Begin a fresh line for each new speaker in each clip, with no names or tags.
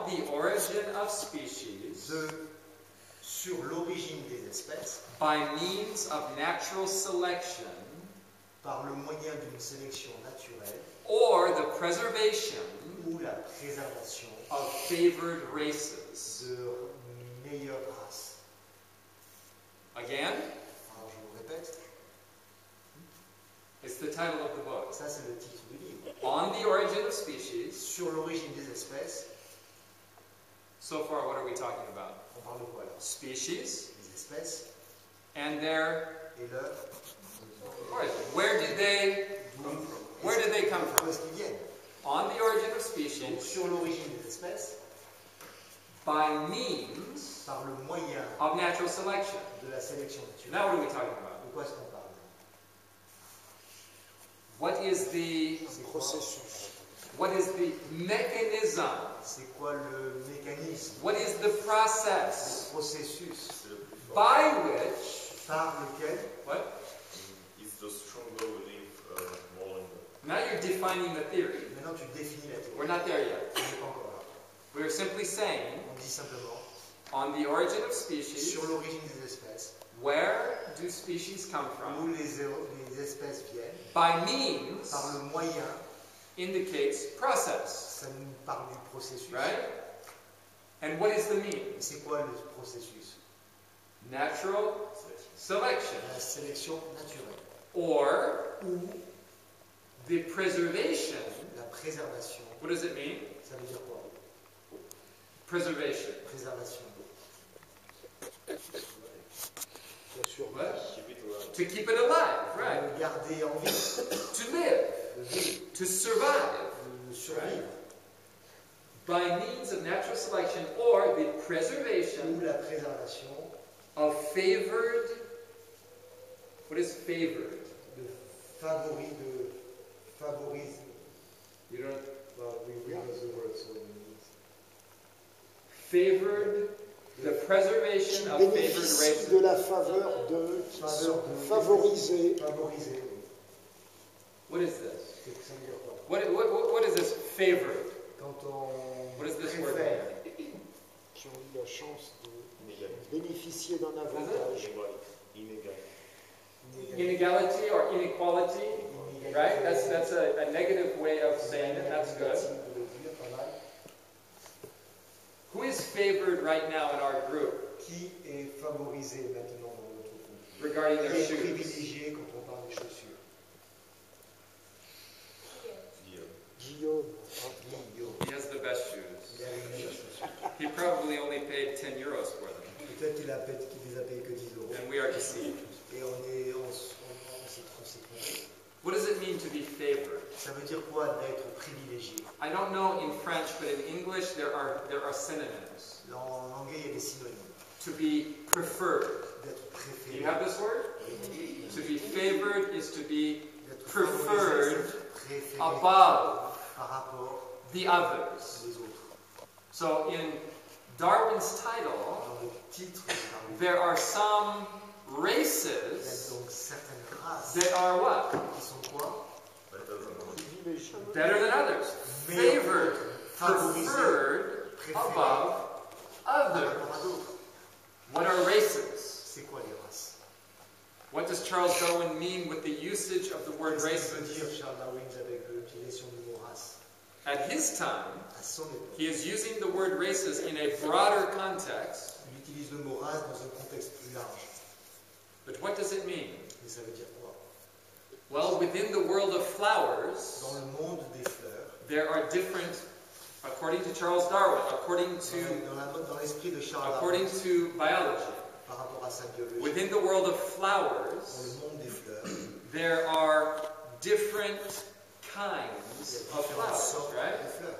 the origin of species
sur l'origine des espèces
by means of natural selection
par le moyen d'une sélection naturelle
or the preservation
ou la préservation
of favored races.
de meilleures races.
Again,
Alors je vous répète,
it's the title of the book.
ça c'est le titre du livre.
On the origin of species.
Sur l'origine des espèces,
So far, what are we talking about?
on parle de quoi alors?
Species
Les espèces
and their
et leur
origin. Where did they come
d'où
from?
est-ce qu'ils viennent.
On the origin of
Donc
species
sur l'origine des espèces,
by means
par le moyen
of natural selection.
de la sélection naturelle.
Now, what are we talking about?
De quoi est-ce qu'on parle?
What is the
Processus.
mechanism?
C'est quoi le mécanisme,
What is the
le
process
processus
by which?
par lequel
What?
It's the stronger will live more longer.
Now you're defining the theory.
maintenant tu définis la théorie.
We're not there yet.
On n'est pas encore là.
We're simply saying,
On dit simplement,
on the origin of species,
sur l'origine des espèces,
where do species come from?
où les espèces viennent,
By means
par le moyen,
indicates process,
ça nous parle du processus.
right? And what is the
Et
means?
c'est quoi le processus?
Natural selection,
La sélection naturelle.
or
Ou
the preservation.
la préservation.
What does it mean?
Ça veut dire quoi?
Preservation.
Préservation.
La survie.
What?
Keep it alive.
To keep it alive, right?
Le garder en vie,
To live,
le vivre,
to survive,
le survivre.
by means of natural selection or the preservation
Ou la préservation
of favored. What is favored?
de favorise.
You don't.
Well, we know the word, so it means.
Favored, the preservation of favored
Bénéficie
races.
de la faveur de favoriser.
Favoriser.
What is this?
Ça veut dire quoi?
What is this favored?
Quand on
What is this word?
préfère
Qui ont eu la chance de
Inégalité.
bénéficier d'un avantage.
Inégalité.
Inequality or inequality, right? That's a negative way of saying it. That's good.
de le dire, pas mal.
Who is favored right now in our group
Qui est favorisé maintenant dans notre groupe?
regarding
Qui
their
est
shoes?
privilégié quand on parle des chaussures?
Guillaume.
Guillaume.
He has the best shoes.
Il a les meilleures chaussures.
He probably only paid 10 euros for them,
Peut-être qu'il les a payés que 10 euros.
and we are deceived.
Et on s'est trompé.
What does it mean to be favored?
Ça veut dire quoi d'être privilégié?
I don't know in French, but in English there are synonyms.
En anglais, il y a des synonymes.
To be preferred.
D'être
Do
préféré.
you have this word? To be favored is to be
D'être
preferred
favorisé, préféré
above
par rapport
the others.
aux autres.
So in Darwin's title,
Dans le titre de Darwin,
there are some
il y a
races
donc certaines races
that are what?
qui sont quoi?
Privilégié.
Better than others. Favored, preferred above
Par
others.
rapport à d'autres.
What are races?
C'est quoi les races?
What does Charles Darwin mean with the usage of the word
Qu'est-ce qu'il veut
races?
dire Charles Darwin avec l'utilisation du mot race?
At his time,
À son époque,
he is using the word races in a broader context.
il utilise le mot race dans un contexte plus large.
But what does it mean?
Mais ça veut dire quoi?
Well, within the world of flowers,
Dans le monde des fleurs,
there are different, according to Charles Darwin, according
dans l'esprit de Charles
according
Darwin,
to biology,
par rapport à sa biologie,
within the world of
dans
flowers,
le monde des fleurs,
there are different
il y a
kinds of
différentes
flowers,
sortes
right?
de fleurs.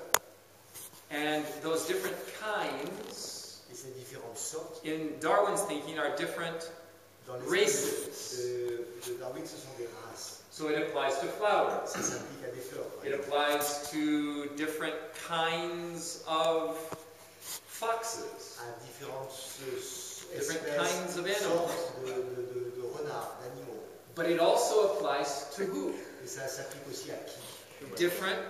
And those different kinds,
Et ces différentes sortes,
in Darwin's thinking, are different.
dans
Races.
de Darwin, ce sont des races.
So it applies to flowers.
Ça s'applique à des fleurs. par
It
exemple.
applies to different kinds of foxes,
À différentes
different
espèces,
kinds of animals.
sortes de renards, d'animaux.
But it also applies to who?
Et ça s'applique aussi à qui?
Different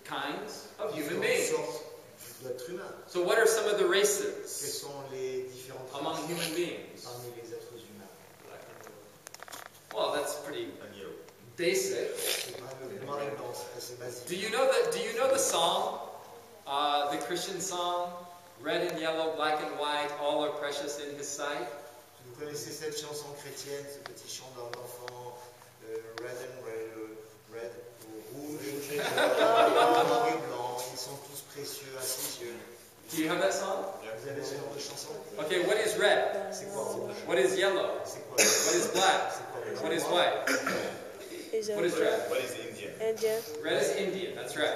kinds of human beings.
Différentes sortes d'êtres humains. humains.
So what are some of the
Quelles
races
sont les différentes
among
races
human beings?
parmi les êtres humains?
Well, that's pretty
And yellow.
basic.
C'est vraiment noir et blanc, c'est assez basique.
Do you know the song, the Christian song, red and yellow, black and white, all are precious in His sight?
Vous connaissez cette chanson chrétienne, ce petit chant d'un enfant, red and red, red, rouge, noir et blanc, ils sont tous précieux à ses yeux.
Do you have that song?
Vous avez ce genre de chanson?
Okay, what is red?
C'est quoi rouge?
What is yellow?
C'est quoi?
What is black? What is white?
Is
What is red?
What is Indian?
India,
Red is Indian, that's right.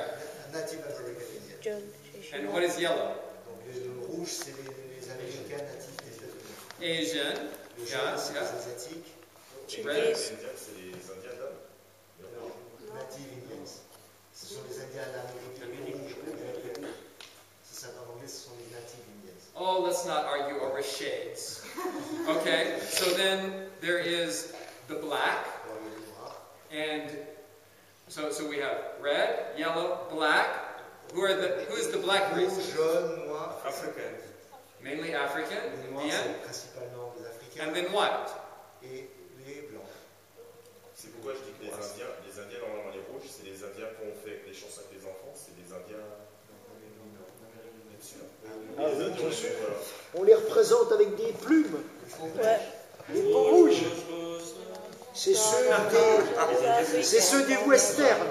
Native American Indian.
John,
And what is yellow?
Donc le rouge, c'est les Américains natifs des États-Unis.
Asian.
Le
Yeah,
jaune, c'est
yeah.
les Asiatiques.
Red.
Chinese,
Indian, c'est les Indiens d'Inde.
Non, Native Indians. Ce sont les Indiens d'Amérique. Si ça en anglais, ce sont les Native Indians.
Oh, let's not argue over shades. Okay, so then there is the black,
Alors, le noir.
and so we have red, yellow, black. Who is the black race?
Rouge, jaune, noir.
African.
Mainly African,
Les noirs,
Indian,
c'est principalement les Africains.
and then white.
Et les blancs.
C'est pourquoi je dis que les Indiens, normalement les rouges, c'est les Indiens qu'on fait avec les chansons avec les enfants, c'est des Indiens. Bien sûr.
Ah oui, bien sûr.
Voilà.
On les représente avec des plumes.
ouais.
Les peaux rouges. C'est ceux des westerns.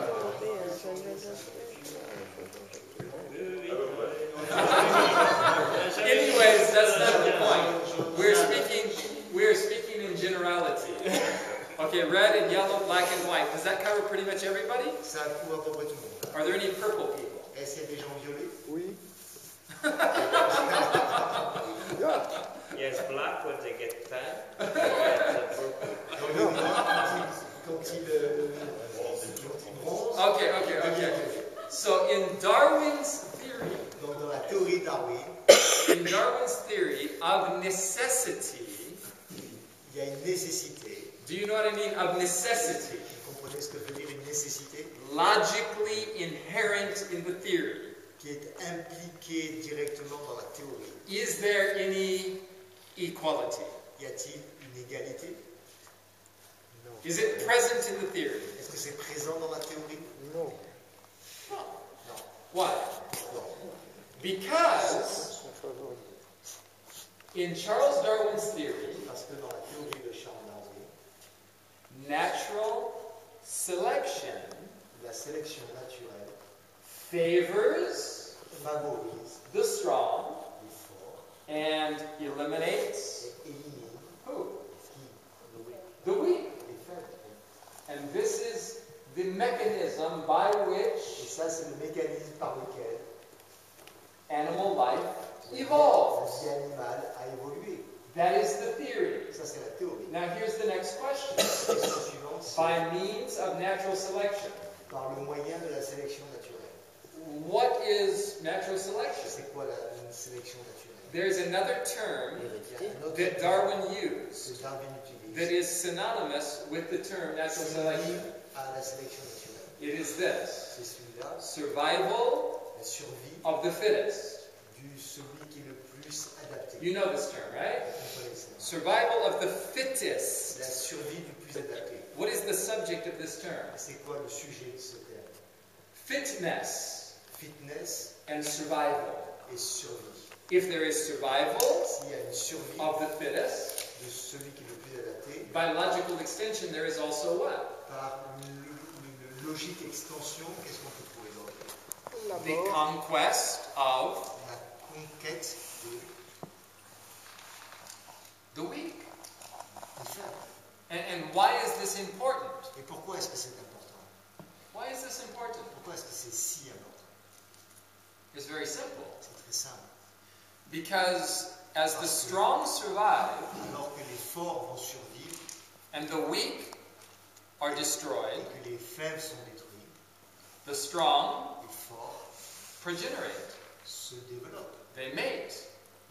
Anyways, that's not the point. We're speaking in generality. Okay, red and yellow, black and white. Does that cover pretty much everybody?
Ça couvre à peu près tout le monde.
Are there any purple people?
Est-ce qu'il y a des gens violets?
Oui.
Yes, black when they get tan.
Dans les noirs, quand ils bronzent.
Okay. So in Darwin's theory,
Donc dans la théorie de Darwin,
in Darwin's theory of necessity,
il y a une nécessité.
do you know what I mean? Of necessity,
Vous comprenez ce que veut dire une nécessité?
logically inherent in the theory.
Qui est impliquée directement dans la théorie.
Is there any equality?
Y a-t-il une égalité? Non.
Is it present in the theory?
Est-ce que c'est présent dans la théorie?
Non.
No.
Non.
Why?
Non.
Because in Charles Darwin's theory,
Parce que dans la théorie de Charles Darwin,
natural selection
la sélection naturelle
favors
favorise
the strong
les forts
and eliminates
et élimine
who?
qui?
The weak.
Les faibles.
And this is the mechanism by
Et
which
ça, c'est le mécanisme par lequel
animal life
la
evolves.
vie animale a évolué.
That is the theory.
Ça, c'est la théorie.
Now here's the next question.
La question suivante, c'est
By means of natural selection.
par le moyen de la sélection naturelle.
What is natural selection?
C'est quoi une sélection naturelle?
There's another term
Il y a un autre
that
terme
Darwin used
que Darwin utilise
that is synonymous with the term natural selection.
synonyme à la sélection naturelle.
It is this:
C'est celui-là,
survival
la survie
of the fittest.
celui qui est le plus adapté.
You know this term, right?
Vous connaissez.
Survival of the fittest.
La survie du plus adapté.
What is the subject of this term?
C'est quoi le sujet de ce terme?
Fitness
Fitness
and survival.
et survie.
If there is survival
S'il y a une survie
of the fittest,
de celui qui est le plus adapté,
by logical extension, there is also what?
par une logique extension, qu'est-ce qu'on peut trouver dans
La
The
mort.
conquest of
la conquête
the weak.
des faibles?
And why is this important?
Et pourquoi est-ce que c'est important?
Why is this important?
Pourquoi est-ce que c'est si important?
It's very simple.
C'est très simple.
Because as the strong survive
Alors que les forts vont survivre
and the weak are destroyed,
et que les faibles sont détruits,
the strong
les forts
progenerate.
se développent.
They mate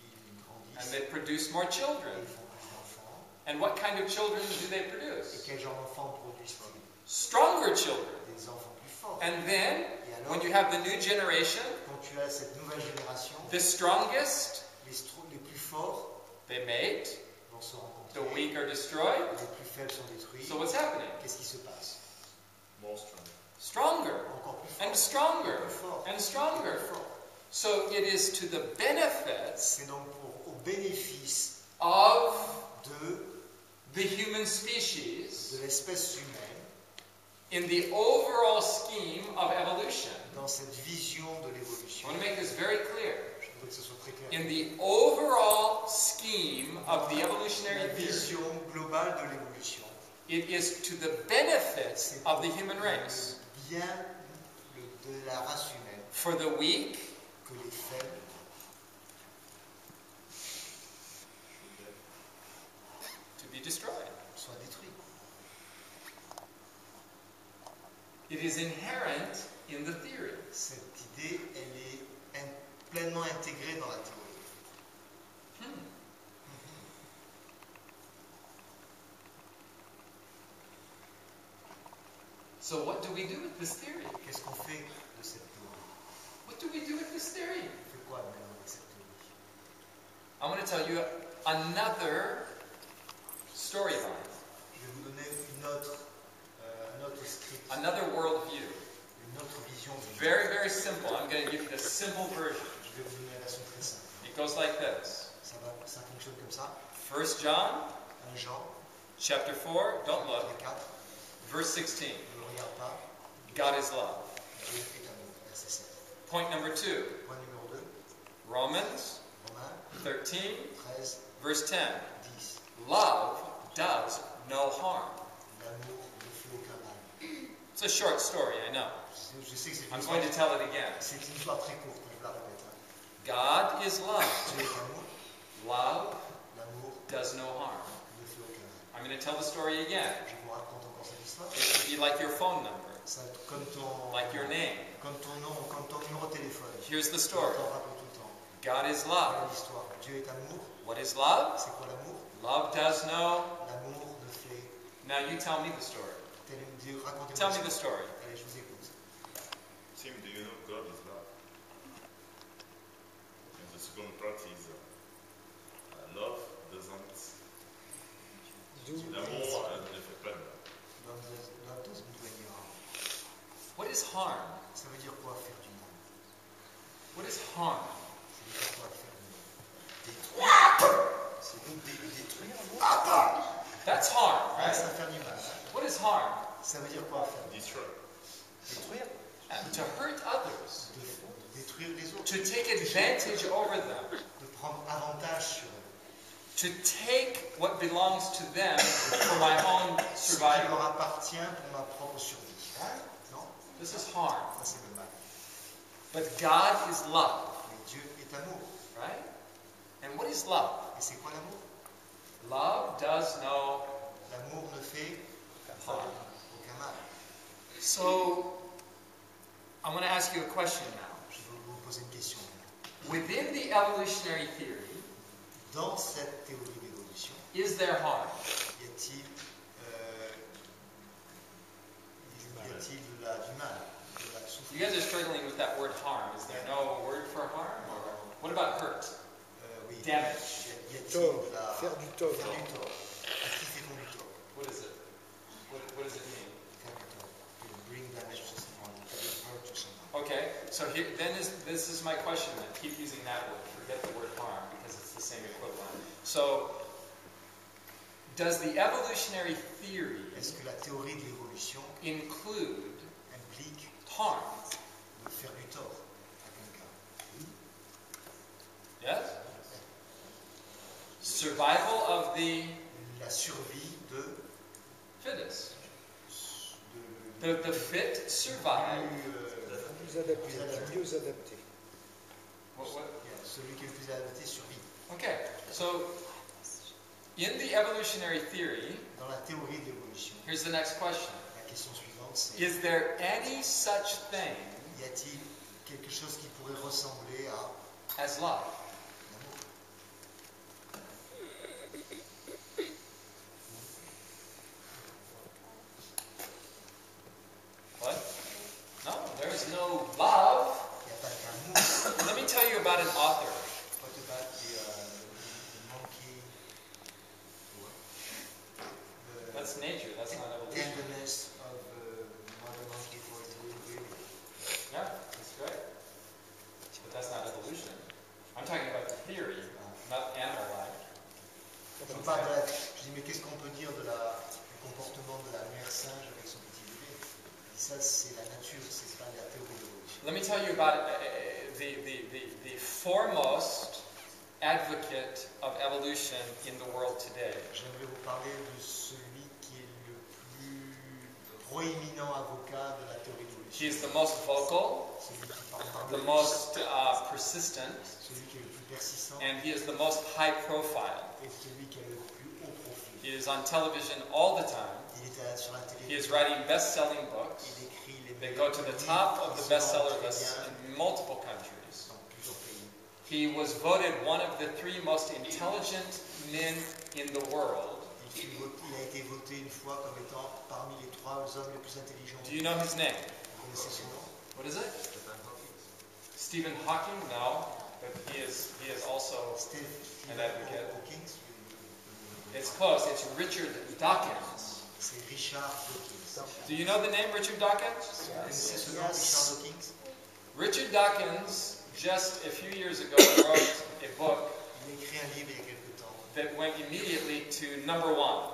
Ils
and
grandissent
they produce more
et
children.
ils font plus d'enfants.
And what kind of children do they
Et
produce?
quel genre d'enfants produisent-ils?
Stronger children.
Des enfants plus forts.
And then,
Et alors,
when you have the new generation,
quand tu as cette nouvelle génération,
the strongest,
les plus forts
they mate,
vont se
the
rencontrer,
weak are destroyed.
les plus faibles sont détruits.
So what's happening?
Qu'est-ce qui se passe?
More strong.
Stronger,
Encore plus fort.
and stronger,
Plus fort.
and stronger.
Plus fort.
So it is to the benefits
C'est donc au bénéfice
of
de
the human species
l'espèce humaine
in the overall scheme of evolution.
dans cette vision de
I
l'évolution.
want to make this very clear.
Je voudrais que ce soit très clair.
In the overall scheme of the evolutionary
La
theory,
vision globale de l'évolution.
it is to the benefits of the human race.
Bien de la race humaine
For the weak,
que les faibles
to be destroyed.
soient détruits.
It is inherent in the theory.
Cette idée, elle est pleinement intégrée dans la théorie.
So what do we do with this theory?
Qu'est-ce qu'on fait de cette théorie?
What do we do with this theory?
On fait quoi maintenant avec cette théorie?
I want to tell you another storyline,
Je vais vous donner un autre script,
another worldview.
une autre vision.
Very, very simple. I'm going to give you the simple version.
Je vais vous donner la version très simple.
It goes like this.
Ça fonctionne comme ça.
1 John
1 Jean,
chapter 4, don't look,
chapitre 4,
verse 16.
ne le regarde pas.
God is love.
Dieu est amour. Verset 7.
Point number 2,
Point numéro 2,
Romans
Romains
13,
13,
verse 10.
10.
Love does no harm.
L'amour ne fait aucun mal.
It's a short story, I know.
Je sais que c'est une
I'm
histoire,
going to tell it again.
c'est une histoire très courte, je la répète.
God is love.
Dieu est amour,
Love
l'amour
does no harm.
ne fait aucun mal.
I'm going to tell the story again.
Je vous raconte encore cette histoire.
It should be like your phone number,
Ça, comme ton,
like your name.
comme ton nom, comme ton numéro de téléphone.
Here's the
Tu
story.
t'en rappelles tout le temps.
God is
Voilà
love.
l'histoire. Dieu est amour.
What is love?
C'est quoi l'amour?
Love does no.
L'amour ne fait.
Now you tell me the story.
Dieu, racontez-moi
Tell me the
l'histoire.
story.
Allez, je vous écoute.
Tim, do you know God is love? And the second part is love doesn't. L'amour ne fait pas de mal.
Love doesn't do any harm.
What is harm?
Ça veut dire quoi faire du mal?
What is harm?
Ça veut dire quoi faire du mal? C'est donc détruire l'amour.
That's harm,
Ah, ça
right?
fait du mal.
What is harm?
Ça veut dire quoi faire du mal?
Destroy.
Détruire.
To hurt others.
De détruire les autres.
To take advantage over them.
De prendre avantage sur eux.
To take what belongs to them for my own
Ce qui
survival.
leur appartient pour ma propre survie. Non?
This is harm.
Ça, c'est le mal.
But God is love,
Mais Dieu est amour.
right? And what is love?
Et c'est quoi l'amour?
Love does no
L'amour ne fait
harm.
aucun mal.
So, I'm going to ask you a question now.
Je vais vous poser une question.
Within the evolutionary theory,
Dans cette théorie d'évolution,
is there harm?
y a-t-il du mal, de la
You
souffrance?
guys are struggling with that word harm. Is there no word for harm? Or what about hurt?
Oui.
Damage.
Y a-t-il
Tort,
de la...
faire du tort.
Faire du tort. Qu'est-ce qui fait donc du tort?
What is it? What does it mean?
Faire du tort. To bring damage to someone, to hurt to someone.
Okay, so here, this is my question then. Keep using that word. Forget the word harm because it's the same equivalent. So, does the evolutionary theory
Est-ce que la théorie de l'évolution
include
implique
harm?
de faire du tort à quelqu'un?
Yes? Survival of the
La survie de
fittest. The fit survive.
Plus adapté, mieux adapté.
celui qui est le plus adapté survit.
Okay, so in the evolutionary theory,
Dans la théorie de l'évolution,
here's the next question.
la question suivante c'est:
Is there any such thing
y a-t-il quelque chose qui pourrait ressembler à
as love?
l'amour?
What? No, there is no love
Il n'y a pas d'amour
author.
What about the monkey?
That's nature, that's not evolution.
Tenderness of mother monkey for its little baby.
Yeah, that's right. But that's not evolution. I'm talking about the theory, not animal life.
Je dis, mais qu'est-ce qu'on peut dire du comportement de la mère singe avec son petit bébé? Ça, c'est la nature, c'est pas la théorie de l'évolution.
Let me tell you about the foremost advocate of evolution in the world today.
J'aimerais vous parler de celui qui est le plus proéminent avocat de la théorie de l'évolution.
He is the most vocal,
Celui qui parle par
the
le
most persistent,
celui qui est le plus persistant
and he is the most high profile.
et celui qui a le plus haut profil.
He is on television all the time.
Il est sur la
He is
télé.
writing best-selling books.
Il écrit les
They go to the top of the
qui
bestseller
sont très
lists
bien
in multiple countries.
dans plusieurs pays.
He was voted one of the 3 most intelligent men in the world.
Il a été voté une fois comme étant parmi les 3 hommes les plus intelligents.
Do you know his name?
Vous connaissez son nom?
What is it? Stephen Hawking? No, but he is also
Stephen
an advocate.
Hawking.
It's close. It's Richard Dawkins.
C'est Richard Dawkins.
Do you know the name Richard Dawkins?
Vous connaissez ce nom, Richard Dawkins?
Richard Dawkins, just a few years ago, wrote a book
Il a écrit un livre il y a quelque temps
that went immediately to number 1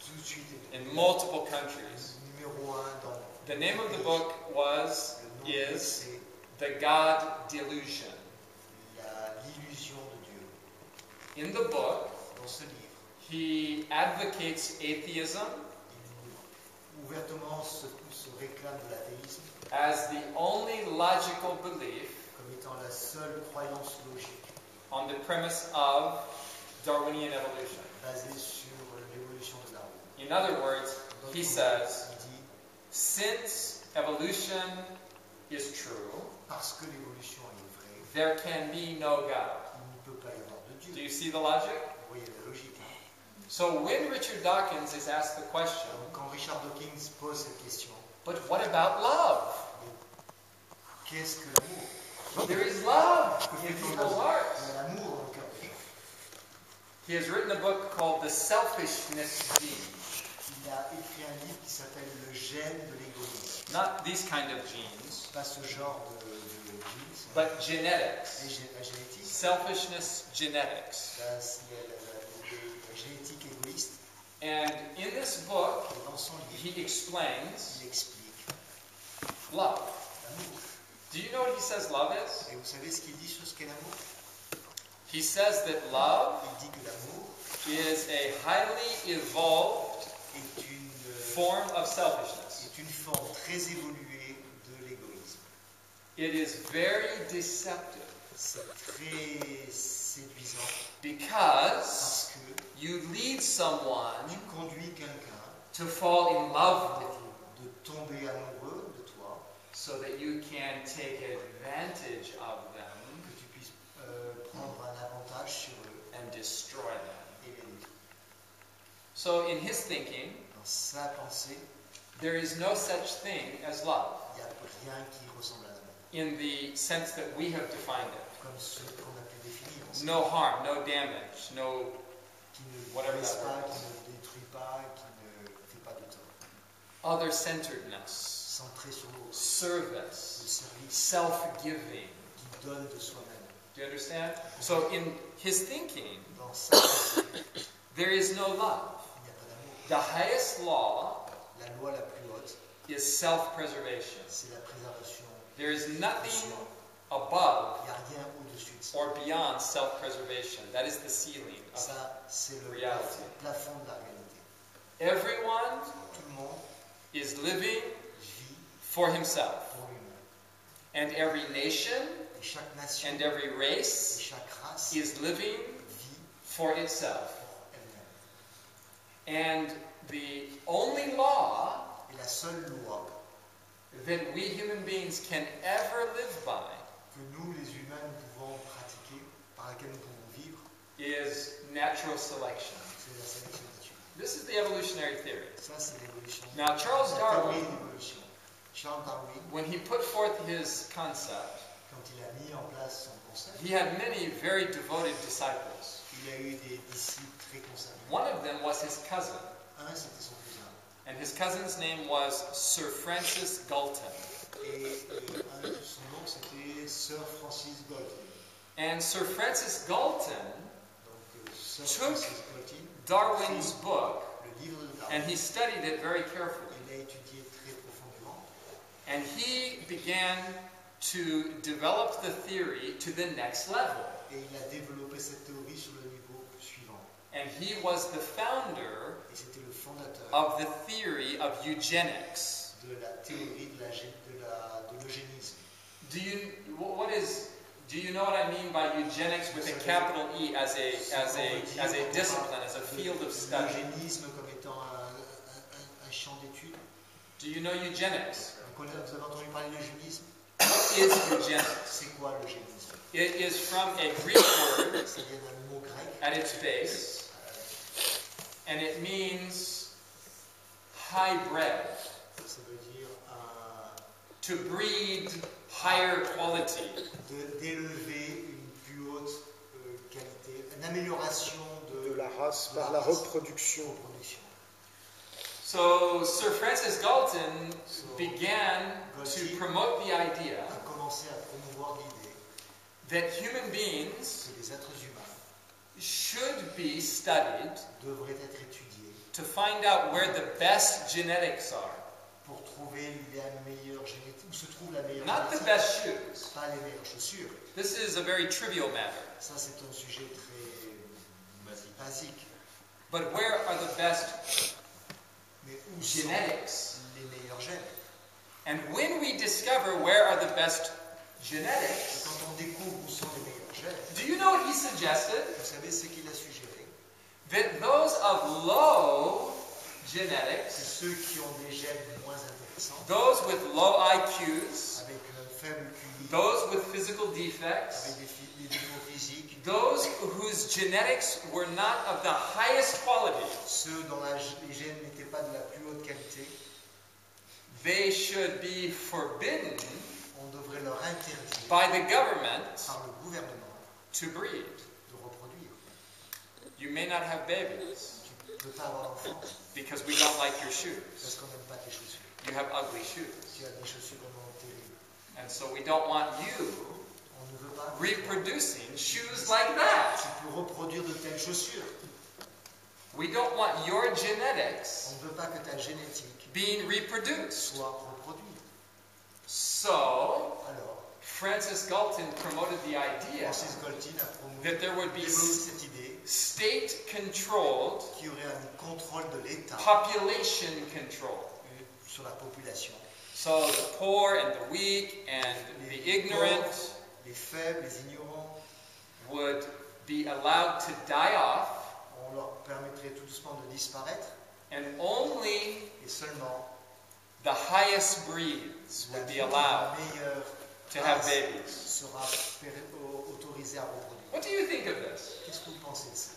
qui tout de suite est
in multiple countries.
numéro 1 dans
The name of the book
le nom
is
c'est
The God Delusion.
l'illusion de Dieu.
In the book,
Dans ce livre,
he advocates atheism
il ouvertement se réclame de l'athéisme
as the only logical belief
comme étant la seule croyance logique
on the premise of Darwinian evolution.
basée sur l'évolution de Darwin.
In other words,
D'autres
he
mots,
says,
il dit,
since evolution is true,
parce que l'évolution est vraie,
there can be no God.
il ne peut pas y avoir de
Do
Dieu.
you see the logic?
Vous voyez la logique. Hein?
So when Richard Dawkins is asked the question,
Donc, quand Richard Dawkins pose cette question,
but what about love?
qu'est-ce que l'amour?
There is love
Que
in
fait-on
people's
d'amour?
hearts.
Il y a l'amour dans le cœur des gens.
He has written a book called The Selfishness Gene.
Il a écrit un livre qui s'appelle Le gène de l'égoïsme.
Not these kind of genes,
Pas ce genre de genes,
but genetics.
la génétique.
Selfishness genetics.
La génétique égoïste.
And in this book,
Et dans son livre,
he explains
il explique
love.
l'amour.
Do you know what he says love is?
Et vous savez ce qu'il dit sur ce qu'est l'amour?
He says that love
Il dit que l'amour
is a highly evolved
est
form of selfishness.
une forme très évoluée de l'égoïsme.
It is very deceptive
C'est très séduisant
because
parce que
you lead someone
tu conduis quelqu'un
to fall in love with you
de tomber amoureux de toi,
so that you can take advantage of them
que tu puisses prendre un avantage sur eux
and destroy them.
et les détruire.
So in his thinking,
Dans sa pensée,
there is no such thing as love
il n'y a rien qui ressemble à l'amour,
in the sense that we have defined it.
comme ce qu'on a pu définir ensemble.
No harm, no damage, no
Qui ne
Whatever
blesse
that
pas,
word
qui
is.
ne détruit pas, qui ne fait pas de tort.
other-centeredness,
Centré sur l'autre, le
service,
service
self-giving.
qui donne de soi-même.
Do you understand? So in his thinking,
Dans sa pensée,
there is no love.
il n'y a pas d'amour.
The highest law
La loi la plus haute,
is self-preservation.
c'est la préservation.
There is nothing above
Il n'y a rien au-dessus de ça.
or beyond self-preservation. That is the ceiling of
Ça, c'est le
reality.
plafond de la réalité.
everyone
Tout le monde
is living
vit
for himself.
pour lui-même.
And every nation
Et chaque nation
and every
et
race
chaque race
is living
vit
for itself.
pour elle-même.
And the only law
Et la seule loi
that we human beings can ever live by
que nous, les humains, nous pouvons pratiquer, par laquelle nous pouvons vivre,
is natural selection.
c'est la sélection naturelle.
This is the evolutionary theory.
Ça, c'est l'évolution.
Now, Charles
La théorie
Darwin,
de l'évolution. Charles Darwin,
when he put forth his concept,
quand il a mis en place son concept,
he had many very devoted disciples.
il a eu des disciples très consacrés.
One of them was his cousin,
Un, c'était son cousin.
and his cousin's name was Sir Francis Galton.
Et son nom, c'était Sir Francis Galton.
And Sir Francis Galton
Donc, Sir
took
Francis Galton,
Darwin's book,
le livre de
and
Darwin,
he studied it very carefully.
il a étudié très profondément.
And he began to develop the theory to the next level.
Et il a développé cette théorie sur le niveau suivant.
And he was the founder
Et c'était le fondateur
of the theory of eugenics.
de la théorie de l'eugénisme.
Do you know what I mean by eugenics with a capital E as a discipline, as a field of study?
L'eugénisme comme étant un champ d'études.
Do you know eugenics?
Vous avez entendu parler de l'eugénisme?
What is eugenics?
C'est quoi l'eugénisme?
It is from a Greek word
Ça vient d'un mot grec.
at its base, and it means high-bred,
Ça veut dire
to breed higher quality.
d'élever une plus haute qualité, une amélioration
de la race par la reproduction.
reproduction.
So Sir Francis Galton began to promote the idea
A commencé à promouvoir l'idée
that human beings
que les êtres humains
should be studied
devraient être étudiés
to find out where the best genetics are.
pour trouver la meilleure génétique, où se trouve la meilleure
Not the
génétique,
best shoes.
pas les meilleures chaussures.
This is a very trivial matter.
Ça, c'est un sujet très basique.
But where are the best
Mais où sont
genetics?
les meilleurs gènes?
And when we discover where are the best
Et
genetics,
quand on découvre où sont les meilleurs gènes,
do you know what he suggested?
vous savez ce qu'il a suggéré?
That those of low
C'est
genetics,
ceux qui ont des gènes moins intéressants,
those with low IQs,
avec un faible QI,
those with physical defects,
avec des défauts physiques,
those whose genetics were not of the highest quality,
ceux dont les gènes n'étaient pas de la plus haute qualité,
they should be forbidden
on devrait leur interdire
by the government
par le gouvernement
to breed.
de reproduire.
You may not have babies
Tu ne peux pas avoir d'enfant
because we don't like your shoes.
parce qu'on n'aime pas tes chaussures.
You have ugly shoes.
Tu as des chaussures vraiment terribles.
And so we don't want you
On ne veut pas
reproducing shoes like that.
tu peux reproduire de telles chaussures.
We don't want your genetics
On ne veut pas que ta génétique
being reproduced.
soit reproduite.
So,
Alors,
Francis Galton promoted the idea
Francis Galton a promu
that there would be
développé cette idée
state-controlled
qu'il y aurait un contrôle de l'État
population control.
sur la population.
So the poor and the weak and the ignorant
Les faibles, les ignorants,
would be allowed to die off,
on leur permettrait tout doucement de disparaître
and only
et seulement
the highest breeds
la
would be allowed
meilleure
to have
race
babies.
sera autorisée à reproduire.
What do you think of this?
Qu'est-ce que vous pensez de ça?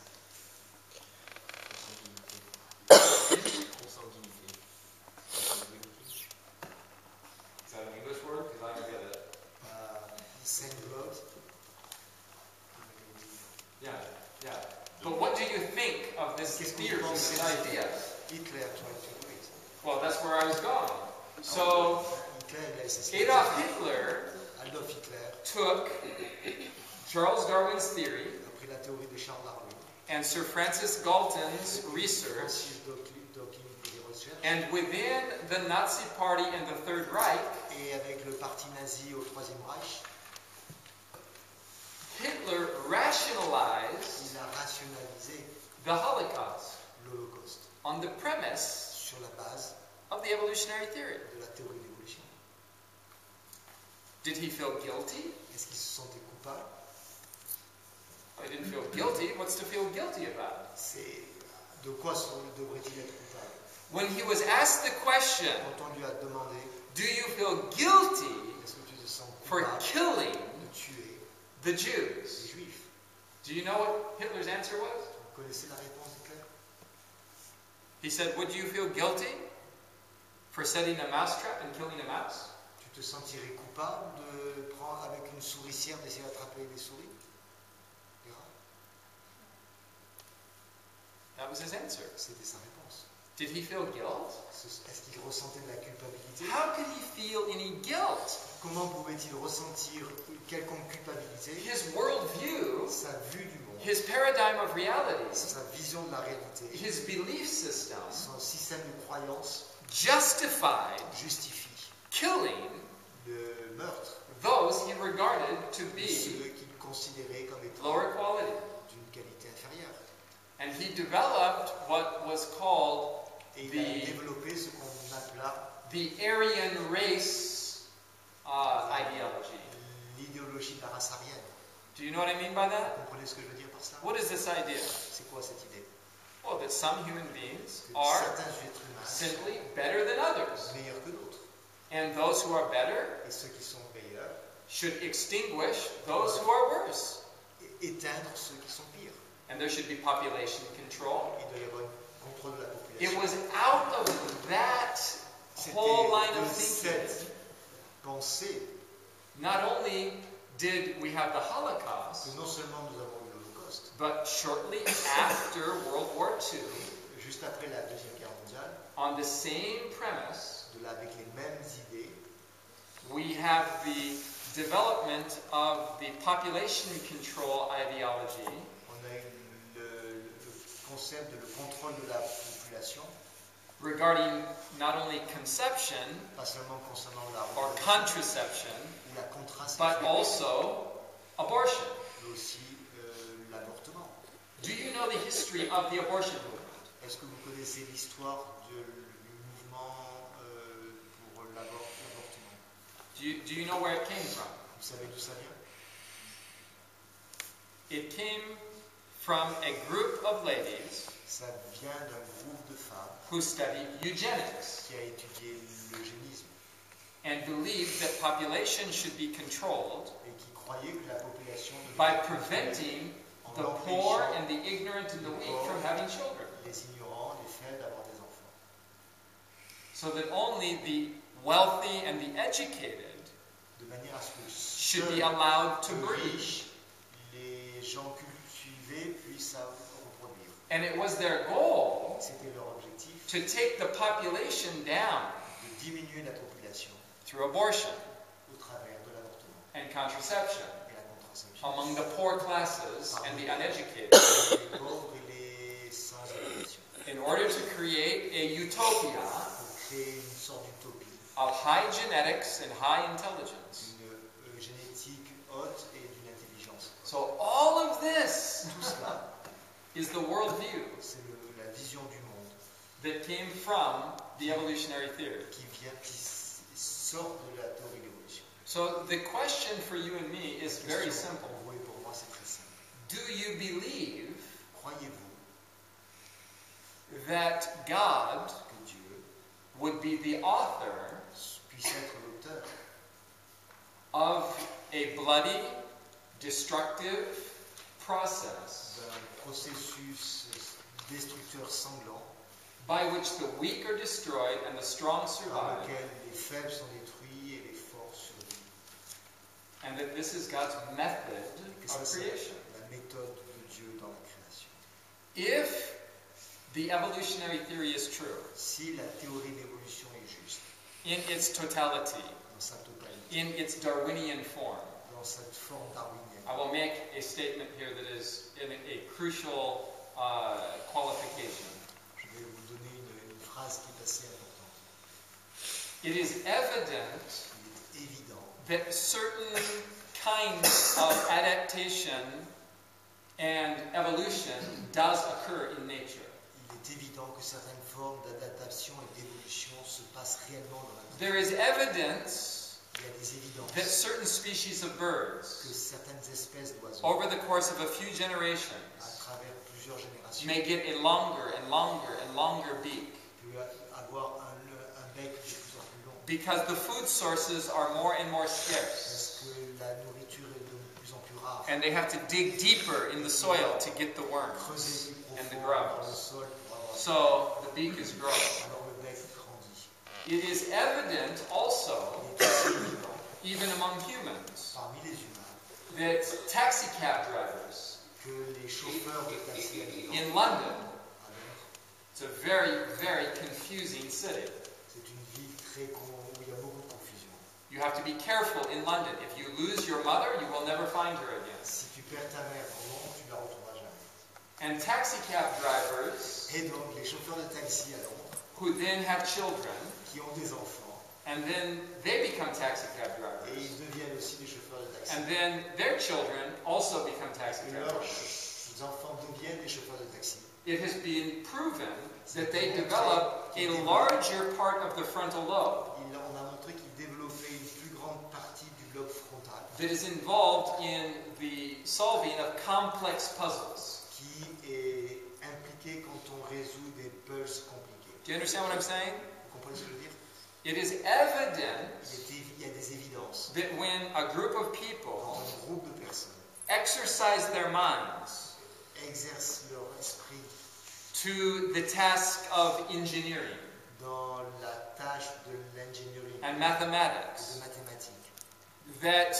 Is that an English word? Because I don't get it.
Saint blood.
Yeah, yeah. But what do you think of this
Qu'est-ce que
theory,
vous pensez
this
de
idea?
Hitler tried to do it.
Well, that's where I was going. So,
Hitler, il a essayé.
Adolf Hitler
Adolf Hitler
took Charles Darwin's theory
a pris la théorie de Charles Darwin,
and Sir Francis Galton's research,
Francis Galton pour les recherches,
and within the Nazi Party and the Third Reich,
et avec le parti nazi au Troisième Reich,
Hitler rationalized
il a rationalisé
the Holocaust
l'Holocauste
on the premise
sur la base
of the evolutionary theory.
de la théorie de l'évolution.
Did he feel guilty?
Est-ce qu'il se sentait coupable?
I didn't feel guilty. What's to feel guilty about?
C'est de quoi devrait-il être coupable?
When he was asked the question,
Quand on lui a demandé
do you feel guilty
est-ce que tu te sens
for
coupable
killing
de tuer
the
les
Jews?
Juifs?
Do you know what Hitler's answer was?
Vous connaissez la réponse d'Hitler?
He said, would you feel guilty for setting a mousetrap and killing a mouse?
Tu te sentirais coupable de prendre avec une souricière d'essayer d'attraper des souris? Des rats?
That was his answer.
C'était sa réponse.
Did he feel guilt?
Est-ce qu'il ressentait de la culpabilité?
How could he feel any guilt?
Comment pouvait-il ressentir quelconque culpabilité?
His worldview,
Sa vue du monde,
his paradigm of reality,
sa vision de la réalité,
his belief system
son système de croyance
justified
justifie
killing
le meurtre
those he regarded to
de
be
ceux qu'il considérait comme étant
lower quality.
d'une qualité inférieure.
And he developed what was called
Et il a développé ce qu'on appela
the Aryan race ideology.
l'idéologie de la race aryenne.
Do you know what I mean by
Vous
that?
comprenez ce que je veux dire par cela?
What is this idea?
C'est quoi cette idée?
Well, that some human beings
Que
are
certains êtres humains
simply better than others.
sont meilleurs que d'autres.
And those who are better
Et ceux qui sont meilleurs
should extinguish those who are worse.
éteindre ceux qui sont pires.
And there should be population control.
Il doit y avoir un contrôle de la
It
population.
was out of that whole line of
C'était de
thinking.
cette pensée
Not only did we have the
que
Holocaust,
non seulement nous avons eu l'Holocauste,
but shortly after World War II,
juste après la Deuxième Guerre mondiale,
on the same premise,
avec les mêmes idées,
we have the development of the population control ideology,
on a eu le concept de le contrôle de la population,
regarding not only conception
pas seulement concernant la
or
reproduction
contraception,
ou la contraception,
but also abortion.
mais aussi l'avortement.
Do you know the history of the abortion movement?
Est-ce que vous connaissez l'histoire du mouvement pour l'avortement?
Do you know where it came from?
Vous savez d'où ça vient?
It came from a group of ladies
Ça vient d'un groupe de femmes
who studied eugenics
qui a étudié l'eugénisme
and believed that population should be controlled
et qui croyait que la population
by
devait être
preventing
en
the poor
empêchant
and the ignorant and the weak from having children,
les ignorants, les faibles d'avoir des enfants.
so that only the wealthy and the educated
De manière à ce que
should
seuls
be allowed to
les
breed.
riches, les gens cultivés puissent reproduire.
And it was their goal
C'était leur objectif
to take the population down
de diminuer la population
through abortion
au travers de l'avortement
and contraception
et la contraception.
among the poor classes and the uneducated,
Les pauvres et les sans éducation.
in order to create a utopia
Pour créer une sorte d'utopie,
of high genetics and high intelligence.
une génétique haute et d'une intelligence.
So all of this
Tout cela,
is the worldview
c'est la vision du monde
that came from the evolutionary theory.
qui sort de la théorie de l'évolution.
So the question for you and me is
La
very
question
simple.
pour vous et pour moi, c'est très simple.
Do you believe
Croyez-vous
that God
que Dieu
would be the author
puisse être l'auteur
of a bloody, destructive process
d'un processus destructeur sanglant
by which the weak are destroyed and the strong
par
survive,
lequel les faibles sont détruits et les forts survivent?
and that this is God's method
Que ça,
of
c'est
creation?
la méthode de Dieu dans la création.
If the evolutionary theory is true
Si la théorie de l'évolution est juste,
in its totality,
dans sa totalité,
in its Darwinian form,
dans cette forme darwinienne,
I will make a statement here that is a crucial qualification.
je vais vous donner une phrase qui est assez importante.
It is evident
Il est évident
that certain kinds of adaptation and evolution does occur in nature.
Il est évident que certaines formes d'adaptation et d'évolution se passent réellement dans la nature.
There is evidence
Il y a des
that
évidences
certain species of
que
birds,
certaines espèces d'oiseaux,
over the course of a few
à
generations,
travers plusieurs générations,
may get a longer and longer and longer beak
peuvent avoir un bec de plus en plus long.
because the food sources are more and more scarce.
Parce que la nourriture est de plus en plus rare.
And they have to dig deeper in the soil to get the worms
Creuser plus
and the
profond dans le
grubs.
sol pour avoir.
So the beak is growing.
Alors le bec grandit.
It is evident also,
Il est aussi évident
even among humans,
parmi les humains
that taxi cab drivers
que les chauffeurs de taxi à Milan,
in London,
à Londres,
it's a very, very confusing city.
c'est une ville où il y a beaucoup de confusion.
You have to be careful in London. If you lose your mother, you will never find her again.
Si tu perds ta mère en Londres, tu ne la retrouveras jamais.
And taxi cab drivers
Et donc les chauffeurs de taxi à Londres,
who then have children,
qui ont des enfants,
and then they become taxi cab
et
drivers.
ils deviennent aussi des chauffeurs de taxi.
And then their children also become taxi
Et
cab
leurs
drivers.
enfants deviennent des chauffeurs de taxi.
It has been proven that they develop a larger part of the frontal lobe
On a montré qu'ils développaient une plus grande partie du lobe frontal
that is involved in the solving of complex puzzles.
qui est impliqué quand on résout des puzzles compliqués.
Do you understand what I'm saying?
Vous comprenez ce que je veux dire?
It is evident
Il y a des évidences.
that when a group of
Quand
people
un groupe de personnes
exercise their minds
exercent leur esprit
to the task of engineering
dans la tâche de l'ingénierie
and
et
mathematics,
de mathématiques,
that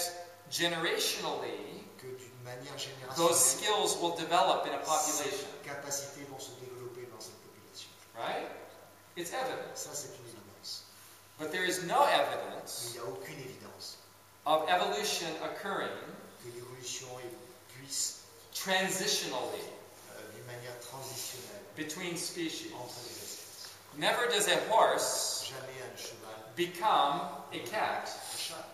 generationally
que d'une manière
those
générationnelle,
skills will develop in a population,
ces capacités vont se développer dans cette population.
right? It's evident.
Ça, c'est une évidence.
But there is no
Mais
evidence
il n'y a aucune évidence
of evolution occurring
que l'évolution puisse,
transitionally
d'une manière transitionnelle,
between species.
entre les espèces.
Never does a horse
Jamais un cheval,
become a cat.
un chat,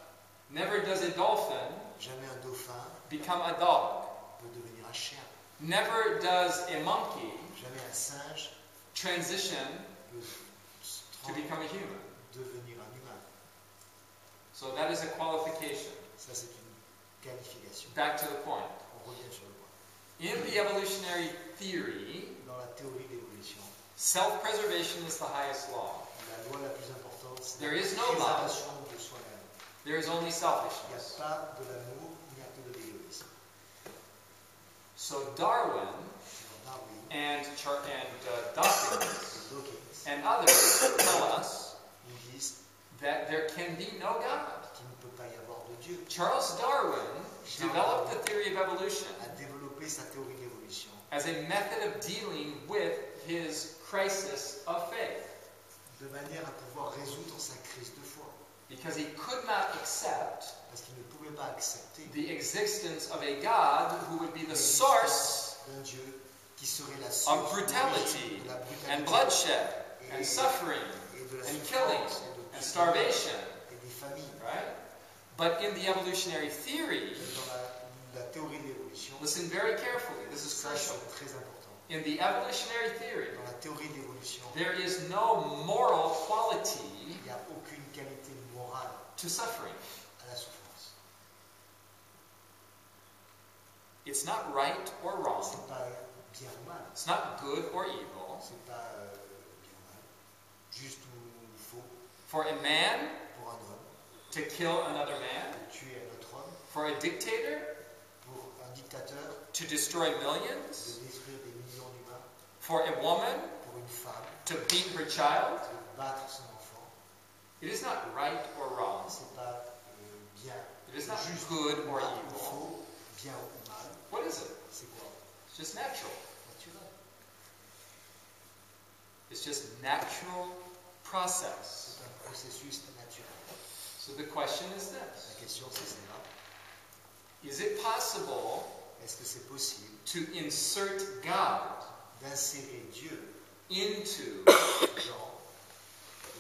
Never does a dolphin
jamais un dauphin
become a dog.
peut devenir un chien.
Never does a monkey
Jamais un singe
transition
peut
to become a human.
devenir un humain.
So that is a qualification.
Ça, c'est une qualification.
Back to the point.
On revient sur le point.
In the evolutionary theory,
Dans la théorie de l'évolution,
self-preservation is the highest law.
la loi la plus importante, c'est
There
la
is no
préservation de soi-même.
There is only
Il n'y a
selfishness.
pas de l'amour, il n'y a que de l'égoïsme.
So Darwin
Alors, Darwin
and Dawkins
et Dawkins,
and others tell us
ils disent
that there can be no God.
qu'il ne peut pas y avoir de Dieu.
Charles Darwin developed the theory of evolution
A développé sa théorie de l'évolution
as a method of dealing with his crisis of faith,
de manière à pouvoir résoudre sa crise de foi.
because he could not accept
Parce qu'il ne pouvait pas accepter
the existence of a God who would be the source
d'un Dieu qui serait la
of
source
brutality
de la brutalité
and bloodshed and suffering
et de la
and killing
souffrance
and starvation,
et des familles.
right? But in the evolutionary theory,
Dans la théorie de l'évolution,
listen very carefully, this is
ça
crucial.
c'est très important.
In the evolutionary theory,
Dans la théorie de l'évolution,
there is no moral quality
il n'y a aucune qualité morale
to suffering.
à la souffrance.
It's not right or wrong.
C'est pas bien ou mal.
It's not good or evil.
C'est pas bien ou mal. Juste ou faux
For a man
pour un homme,
to kill another man,
de tuer un autre homme,
for a dictator
pour un dictateur,
to destroy
de
millions,
détruire des millions d'humains,
for a woman
pour une femme,
to beat her child.
de battre son enfant.
It is not right or wrong.
C'est pas bien,
It is not
juste
good or
ou
evil.
faux, bien ou mal.
What is it?
C'est quoi?
It's just natural.
Naturel.
It's just natural process.
C'est un processus naturel.
So the question is
La
this.
question c'est celle-là.
Is it possible
Est-ce que c'est possible
to insert God
d'insérer Dieu
into
dans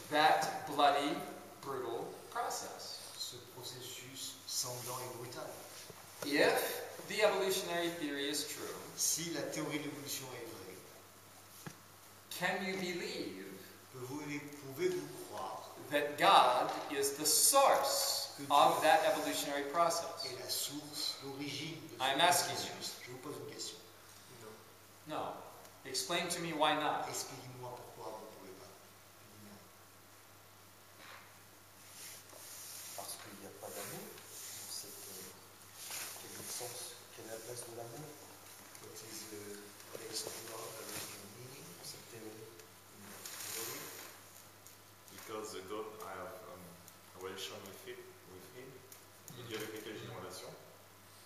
that bloody, brutal process?
ce processus sanglant et brutal?
If the evolutionary theory is true,
Si la théorie de l'évolution est vraie,
can you believe
pouvez-vous croire
that God is the source of that evolutionary process?
est la source, l'origine de ce
I'm asking you.
processus? Je vous pose une question.
No. Explain to me why not.
Expliquez-moi pourquoi vous ne pouvez pas.
Parce qu'il n'y a pas d'amour dans cette. Quel est le sens, quelle est la place de l'amour
What is the place of love, the meaning
dans cette théorie?
in the theory?
Because does the God have a relation with him? Dieu avec lequel j'ai une relation.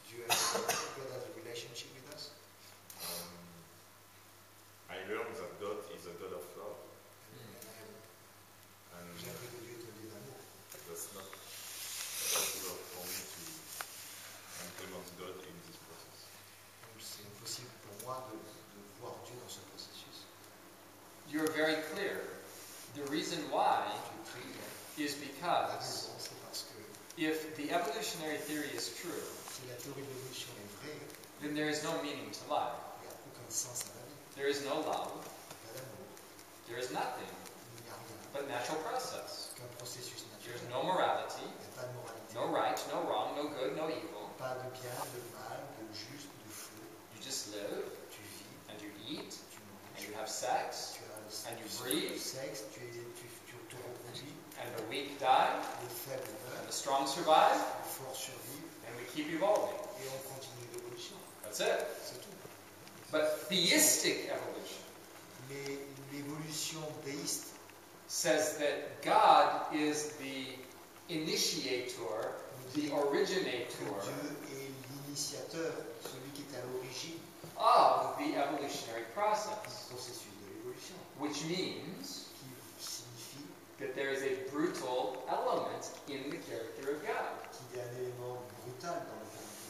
Dieu God has a relationship with us.
I learned that God is a God of love. And
J'ai appris que Dieu est un Dieu d'amour.
that's not possible for me to implement God in this process.
Donc c'est impossible pour moi de voir Dieu dans ce processus.
You're very clear. The reason why
Dieu est très clair.
is
La
because
raison, c'est parce que
if the evolutionary theory is true,
si la théorie de l'évolution est vraie,
then there is no meaning to life.
il n'y a aucun sens à la vie.
There is no love.
Pas d'amour,
There is nothing
il n'y a rien.
but natural process.
Qu'un processus
There's
naturel.
no morality,
Il n'y a pas de moralité.
no right, no wrong, no good, no evil.
Pas de bien, de mal, de juste, de faux.
You just live
Tu vis,
and you eat
tu
and
manges,
you have sex
tu as
and you
du
breathe
sexe, tu te reproduis,
and the weak die
les faibles
and
meurent,
the strong survive
les forts survivent,
and we keep evolving.
et on continue l'évolution.
That's it.
C'est tout.
But theistic evolution
Mais l'évolution déiste
says that God is the initiator, the
que
originator
Dieu est l'initiateur, celui qui est à l'origine
of the evolutionary
du
process,
processus de l'évolution,
which means
qui signifie
that there is a brutal element in the character of God.
qu'il y a un élément brutal dans le caractère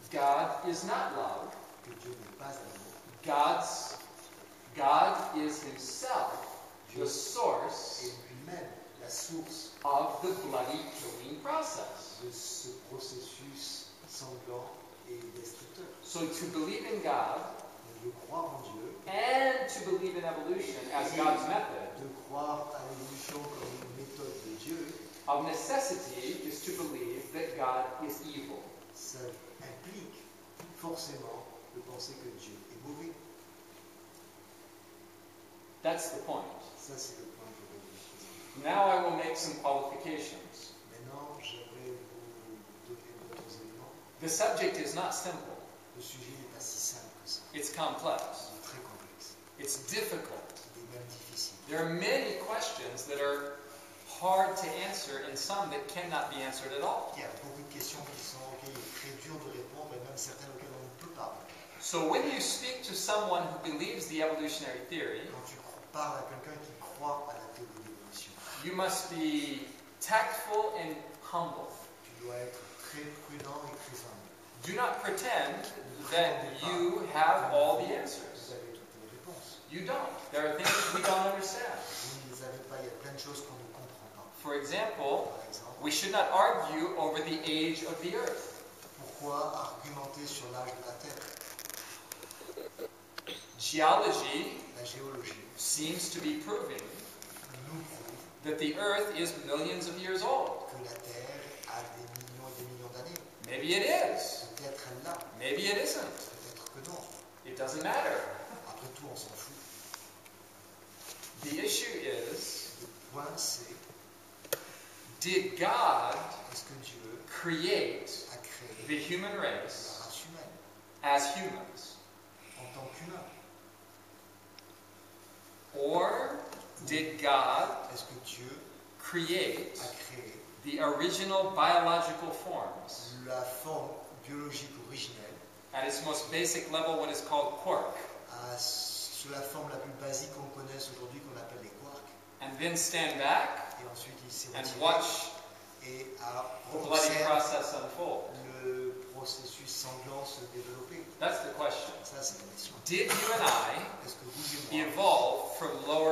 de Dieu,
God is not love.
que Dieu n'est pas amour.
God is himself the
Dieu
source
est lui-même la source
of the bloody killing process.
de ce processus sanglant et destructeur.
So to believe in God
Donc de croire en Dieu,
and to believe in evolution as God's method
de croire à l'évolution comme une méthode de Dieu,
of necessity is to believe that God is evil.
ça implique forcément de penser que Dieu est mauvais.
That's the point.
Ça, c'est le point que je voulais préciser.
Now I will make some qualifications.
Maintenant, j'aimerais vous donner d'autres éléments.
The subject is not simple.
Le sujet n'est pas si simple que ça.
It's complex.
Il est très complexe.
It's difficult.
Il est même difficile.
There are many questions that are hard to answer and some that cannot be answered at all.
Il y a beaucoup de questions auxquelles il est très dur de répondre, et même certaines auxquelles on ne peut pas répondre.
So when you speak to someone who believes the evolutionary theory,
Quand tu parles à quelqu'un qui croit à la théorie de l'évolution,
you must be tactful and humble.
tu dois être très prudent et très humble.
Do not pretend that you have all the answers.
Vous avez toutes les réponses.
You don't. There are things we don't understand.
Vous ne les avez pas, il y a plein de choses qu'on ne comprend pas.
For example,
Par exemple,
we should not argue over the age of the earth.
pourquoi argumenter sur l'âge de la Terre?
Geology
La géologie
seems to be proving
nous prouve
that the earth is millions of years old.
que la Terre a des millions et des millions d'années.
Maybe it is.
Peut-être elle l'a,
Maybe it isn't.
peut-être que non.
It doesn't matter.
Après tout, on s'en fout.
The issue is,
Le point, c'est
did God
est-ce que Dieu
create
a créé
the human
la
race
race humaine
as humans?
en tant qu'humain?
Or did God
Est-ce que Dieu
create
a créé
the original biological forms?
la forme biologique originelle
At its most basic level, what is called quark.
sur la forme la plus basique qu'on connaisse aujourd'hui, qu'on appelle les quarks,
And then stand back
et ensuite il s'est
and
retiré
watch
et a
the bloody
observé
process unfold.
le processus sanglant se développer.
That's the question.
Ça, c'est la question.
Did you and I
Est-ce que vous et moi,
evolve from lower